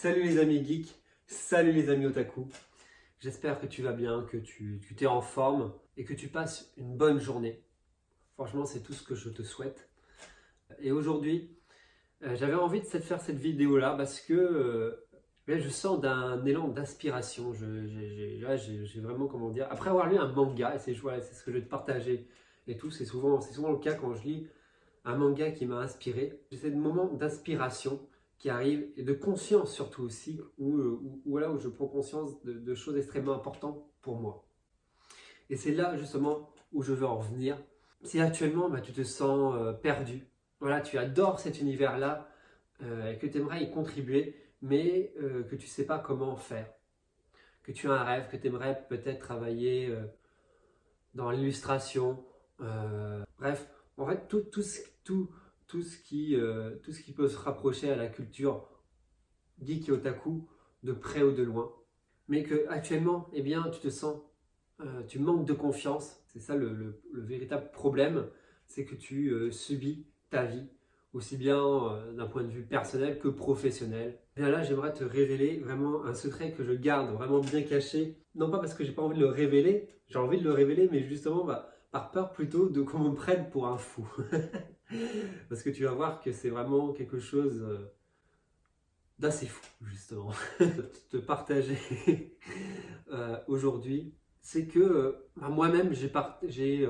Salut les amis geeks, salut les amis otaku. J'espère que tu vas bien, que tu t'es en forme et que tu passes une bonne journée. Franchement, c'est tout ce que je te souhaite. Et aujourd'hui, j'avais envie de faire cette vidéo-là parce que je sens d'un élan d'inspiration. J'ai vraiment, comment dire, après avoir lu un manga, et c'est ce que je vais te partager et tout, c'est souvent le cas quand je lis un manga qui m'a inspiré. J'ai ces moments d'inspiration qui arrivent et de conscience surtout aussi, où je prends conscience de choses extrêmement importantes pour moi. Et c'est là justement où je veux en venir. Si actuellement tu te sens perdu, voilà, tu adores cet univers-là et que tu aimerais y contribuer, mais que tu ne sais pas comment faire, que tu as un rêve, que tu aimerais peut-être travailler dans l'illustration, bref, en fait tout ce qui peut se rapprocher à la culture geek et otaku de près ou de loin, mais que actuellement, eh bien, tu te sens, tu manques de confiance. C'est ça le véritable problème, c'est que tu subis ta vie, aussi bien d'un point de vue personnel que professionnel. Et là, j'aimerais te révéler vraiment un secret que je garde vraiment bien caché, non pas parce que j'ai pas envie de le révéler, j'ai envie de le révéler, mais justement par peur plutôt de qu'on me prenne pour un fou. Parce que tu vas voir que c'est vraiment quelque chose d'assez fou, justement, te partager aujourd'hui. C'est que moi-même, j'ai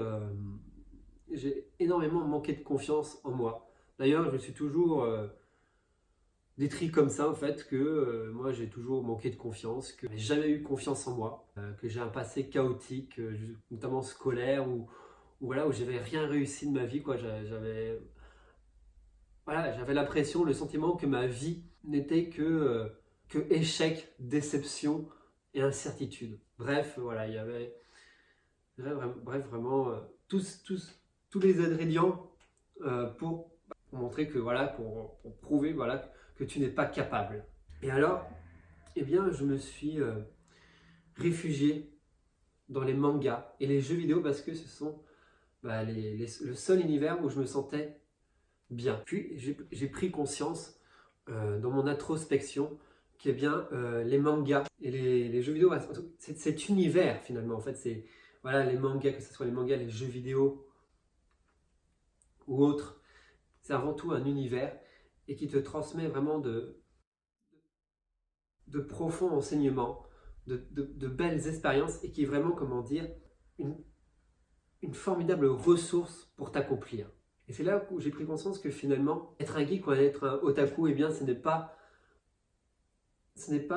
énormément manqué de confiance en moi. D'ailleurs, je suis toujours décrit comme ça, en fait, que moi, j'ai toujours manqué de confiance, que j'ai jamais eu confiance en moi, que j'ai un passé chaotique, notamment scolaire, où j'avais rien réussi de ma vie, quoi. J'avais l'impression, le sentiment que ma vie n'était que échec, déception et incertitude. Bref, voilà, il y avait vraiment tous les ingrédients pour montrer que voilà, pour prouver voilà que tu n'es pas capable. Et alors, eh bien, je me suis réfugié dans les mangas et les jeux vidéo parce que ce sont le seul univers où je me sentais bien. Puis j'ai pris conscience dans mon introspection que bien les mangas et les jeux vidéo, c'est cet univers finalement. En fait, c'est voilà, les mangas, que ce soit les mangas, les jeux vidéo ou autres, c'est avant tout un univers et qui te transmet vraiment de profonds enseignements, de belles expériences et qui est vraiment, comment dire, une formidable ressource pour t'accomplir. Et c'est là où j'ai pris conscience que finalement, être un geek ou être un otaku, eh bien, ce n'est pas,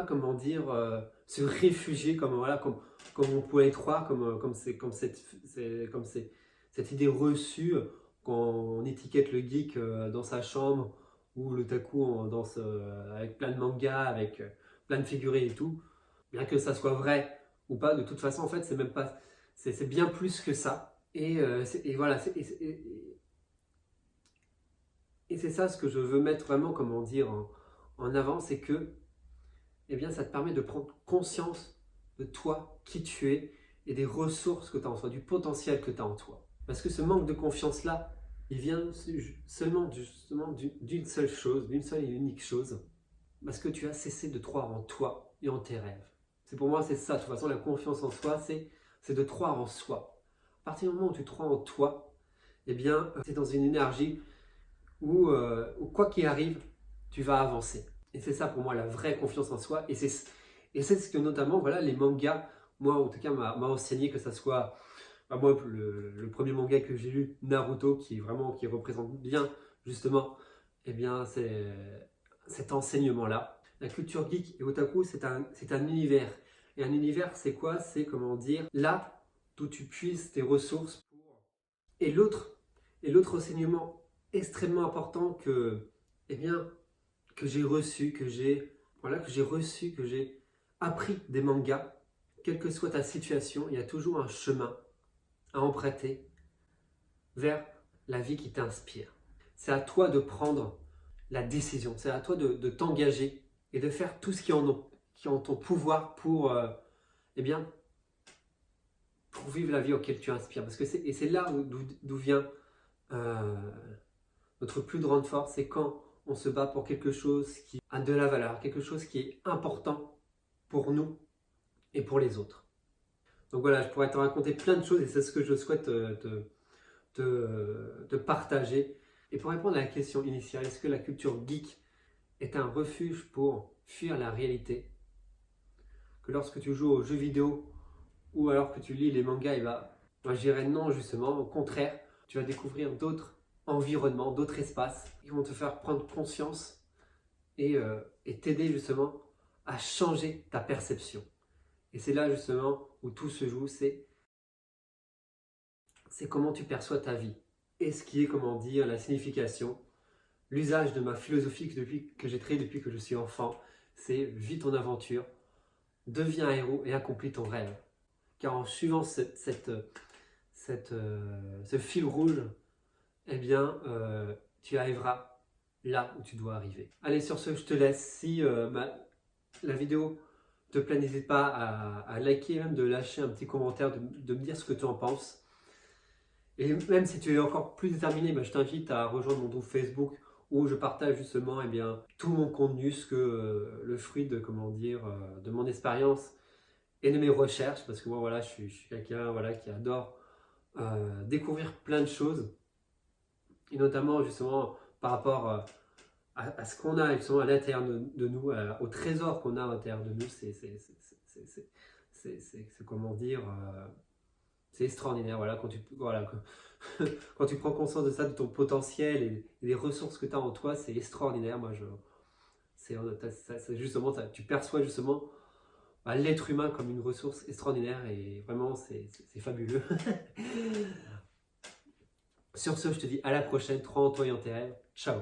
comment dire, se réfugier comme on pourrait croire, comme cette idée reçue quand on étiquette le geek dans sa chambre ou l'otaku avec plein de mangas, avec plein de figurines et tout. Bien que ça soit vrai ou pas, de toute façon, en fait, c'est même pas, c'est bien plus que ça. Et voilà, et c'est ça ce que je veux mettre vraiment, comment dire, en avant, c'est que eh bien, ça te permet de prendre conscience de toi, qui tu es, et des ressources que tu as en toi, du potentiel que tu as en toi. Parce que ce manque de confiance-là, il vient seulement justement d'une seule chose, d'une seule et unique chose, parce que tu as cessé de croire en toi et en tes rêves. Pour moi, c'est ça, de toute façon, la confiance en soi, c'est de croire en soi. À partir du moment où tu crois en toi, eh bien, tu es dans une énergie où quoi qu'il arrive, tu vas avancer. Et c'est ça pour moi la vraie confiance en soi. Et c'est ce que notamment voilà, les mangas, moi en tout cas, m'a enseigné, que ça soit moi, le premier manga que j'ai lu, Naruto, qui représente bien justement eh bien, cet enseignement-là. La culture geek et otaku, c'est un univers. Et un univers, c'est quoi? C'est, comment dire, là d'où tu puises tes ressources. Et l'autre enseignement extrêmement important eh bien, que j'ai reçu, que j'ai appris des mangas, quelle que soit ta situation, il y a toujours un chemin à emprunter vers la vie qui t'inspire. C'est à toi de prendre la décision, c'est à toi de t'engager et de faire tout ce qui est en ton pouvoir pour, eh bien, pour vivre la vie auquel tu inspires. Parce que c'est là d'où vient notre plus grande force, c'est quand on se bat pour quelque chose qui a de la valeur, quelque chose qui est important pour nous et pour les autres. Donc voilà, je pourrais te raconter plein de choses et c'est ce que je souhaite te partager. Et pour répondre à la question initiale, est-ce que la culture geek est un refuge pour fuir la réalité? Que lorsque tu joues aux jeux vidéo ou alors que tu lis les mangas, moi je dirais non justement, au contraire, tu vas découvrir d'autres environnements, d'autres espaces qui vont te faire prendre conscience et t'aider justement à changer ta perception. Et c'est là justement où tout se joue, c'est comment tu perçois ta vie. Et ce qui est, comment dire, la signification, l'usage de ma philosophie que j'ai créée depuis que je suis enfant, c'est vis ton aventure, deviens un héros et accomplis ton rêve. Car en suivant ce fil rouge, eh bien, tu arriveras là où tu dois arriver. Allez, sur ce, je te laisse. Si la vidéo te plaît, n'hésite pas à liker, même de lâcher un petit commentaire, de me dire ce que tu en penses. Et même si tu es encore plus déterminé, je t'invite à rejoindre mon groupe Facebook où je partage justement tout mon contenu, ce que le fruit de, de mon expérience et de mes recherches, parce que moi voilà, je suis quelqu'un qui adore découvrir plein de choses, et notamment justement par rapport à ce qu'on a justement à l'intérieur de nous, au trésor qu'on a à l'intérieur de nous, c'est comment dire, c'est extraordinaire, quand tu prends conscience de ça, de ton potentiel et des ressources que tu as en toi, c'est extraordinaire. Justement, tu perçois justement l'être humain comme une ressource extraordinaire et vraiment c'est fabuleux. Sur ce, je te dis à la prochaine, crois en toi et en tes rêves. Ciao.